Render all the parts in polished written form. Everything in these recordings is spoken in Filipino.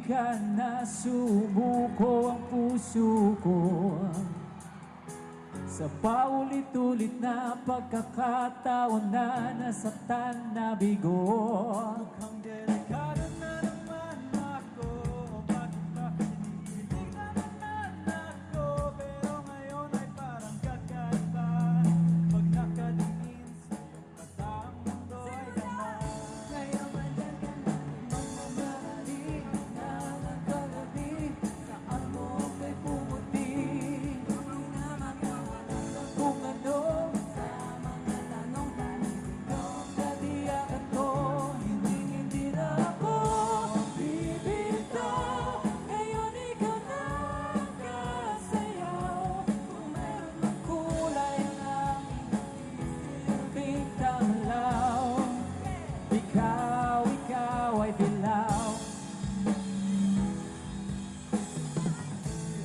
ka na sumuko ang puso ko sa paulit-ulit na pagkakataon na nasaktan na bigo. Mukhang delikado na naman ako. Bakit ba hindi ka naman ako? Pero ngayon ay parang kakaiba. Pag nakatingin sa iyong mata, ang mundo ay ganda. Ngayon andyan ka na, magmamahali na nagkagabi. Saan mo kay pumuti? Hindi na makahanap kung ano sa mga tanong na katiyakan ko. Hindi na ako bibitaw. Ngayon ikaw na ang kasayaw. Kung meron ng kulay ang aking silbing tanglaw. Ikaw ay dilaw.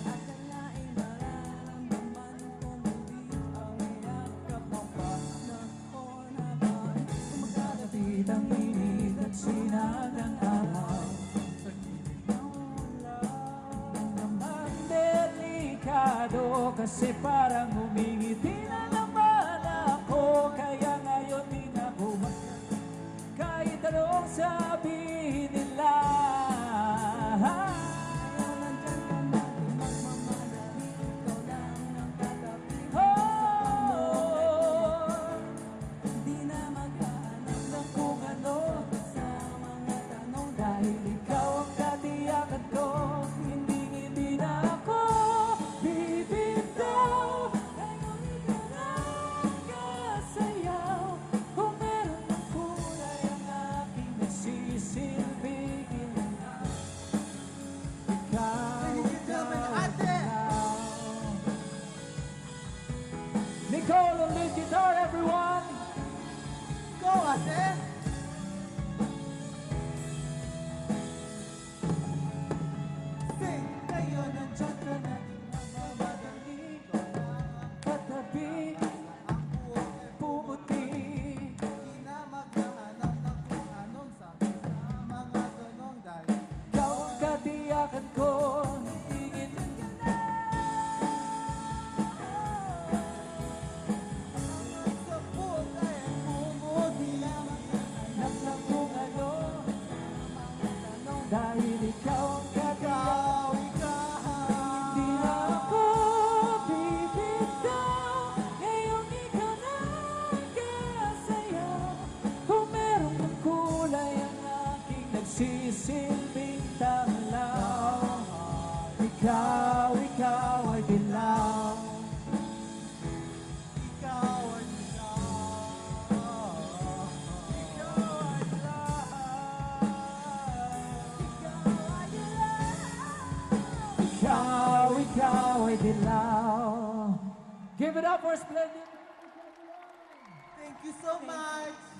Akalain mararamdaman kung hindi ang yakap ng panahon naman. Kumagatid ang init at sinag ng araw. Sa gilid ng ulan naman delikado, kasi parang humingiti na naman ako. Kaya ngayon di na bumalik kahit anong sabihin nila. Ngayon nandyan ka na, di magmamadali. Ikaw lang ang tatabi sa pamulay. Hindi na maghahanap ng kung ano sa mga tanong, dahil ikaw ang katiyakan ko. Hindi na ako bibitaw. Ngayon ikaw na ang kasayaw. Kung meron ng kulay ang aking nagsisilbing ilaw. Nicole on lead guitar, everyone! Go, ate! Sing! Ngayon nandyan ka na, di magmamadali. Ikaw na ang Katabi, ako ay pumuti. hindi na maghahanap ng kung anong sabi sa mga tanong. Dahil Ikaw ang katiyakan ko. Tingin ka na. sa puso ay pumuti. Alam lang kung ano dahil ikaw ang katiyakan. Hindi na ako bibitaw. Ngayong ikaw na ang kasayaw. Kung merong ng kulay ang aking nagsisilbing tanglaw. Ikaw ay dilaw. Ikaw ay Ikaw ay dilaw. Give it up for Splendid. Thank you so much.